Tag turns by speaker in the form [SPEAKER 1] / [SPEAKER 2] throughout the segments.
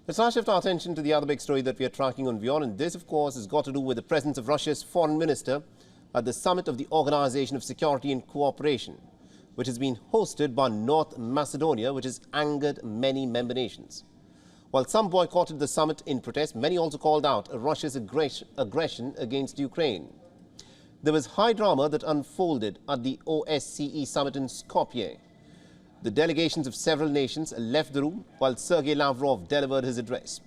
[SPEAKER 1] Let's now shift our attention to the other big story that we are tracking on WION, and this, of course, has got to do with the presence of Russia's foreign minister at the summit of the Organization of Security and Cooperation, which has been hosted by North Macedonia, which has angered many member nations. While some boycotted the summit in protest, many also called out Russia's aggression against Ukraine. There was high drama that unfolded at the OSCE Summit in Skopje. The delegations of several nations left the room while Sergei Lavrov delivered his address.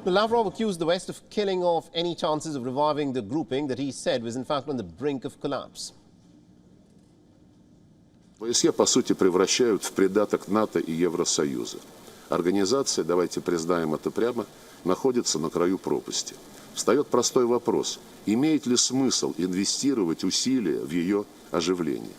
[SPEAKER 1] Lavrov accused the West of killing off any chances of reviving the grouping that he said was in fact on the brink of collapse.
[SPEAKER 2] ОСCE, по сути, превращают в придаток НАТО и Евросоюза. Организация, давайте признаем это прямо, находится на краю пропасти. Встает простой вопрос: имеет ли смысл инвестировать усилия в ее оживление?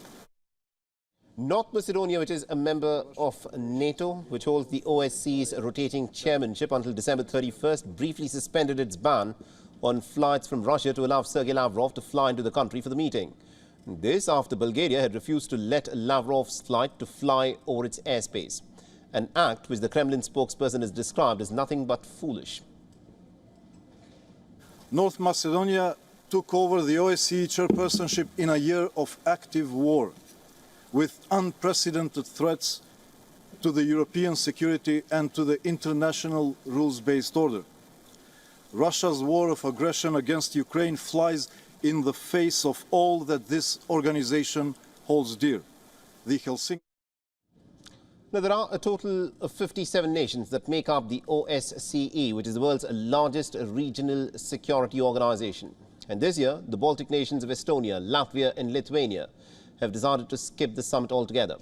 [SPEAKER 1] North Macedonia, which is a member of NATO, which holds the OSCE's rotating chairmanship until December 31st, briefly suspended its ban on flights from Russia to allow Sergei Lavrov to fly into the country for the meeting. This after Bulgaria had refused to let Lavrov's flight to fly over its airspace, an act which the Kremlin spokesperson has described as nothing but foolish.
[SPEAKER 3] North Macedonia took over the OSCE chairpersonship in a year of active war, with unprecedented threats to the European security and to the international rules-based order. Russia's war of aggression against Ukraine flies in the face of all that this organization holds dear. The Helsinki.
[SPEAKER 1] Now, there are a total of 57 nations that make up the OSCE, which is the world's largest regional security organization. And this year, the Baltic nations of Estonia, Latvia and Lithuania have decided to skip the summit altogether.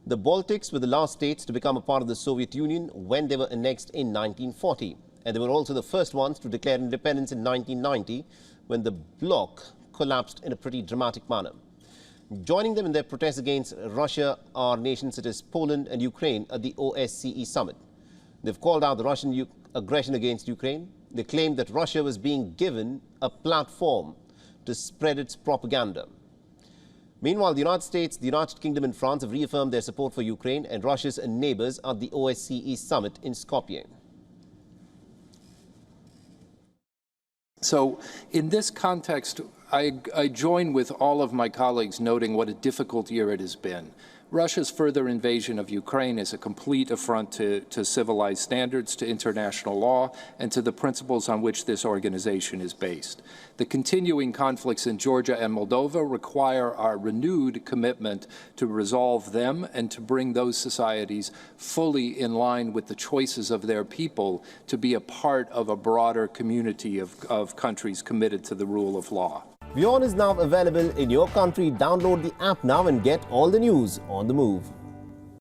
[SPEAKER 1] The Baltics were the last states to become a part of the Soviet Union when they were annexed in 1940. And they were also the first ones to declare independence in 1990 when the bloc collapsed in a pretty dramatic manner. Joining them in their protests against Russia are nations such as Poland and Ukraine at the OSCE summit. They've called out the Russian aggression against Ukraine. They claimed that Russia was being given a platform to spread its propaganda. Meanwhile, the United States, the United Kingdom and France have reaffirmed their support for Ukraine and Russia's neighbors at the OSCE summit in Skopje.
[SPEAKER 4] So in this context, I join with all of my colleagues noting what a difficult year it has been. Russia's further invasion of Ukraine is a complete affront to civilized standards, to international law, and to the principles on which this organization is based. The continuing conflicts in Georgia and Moldova require our renewed commitment to resolve them and to bring those societies fully in line with the choices of their people to be a part of a broader community of countries committed to the rule of law.
[SPEAKER 1] WION is now available in your country. Download the app now and get all the news on the move.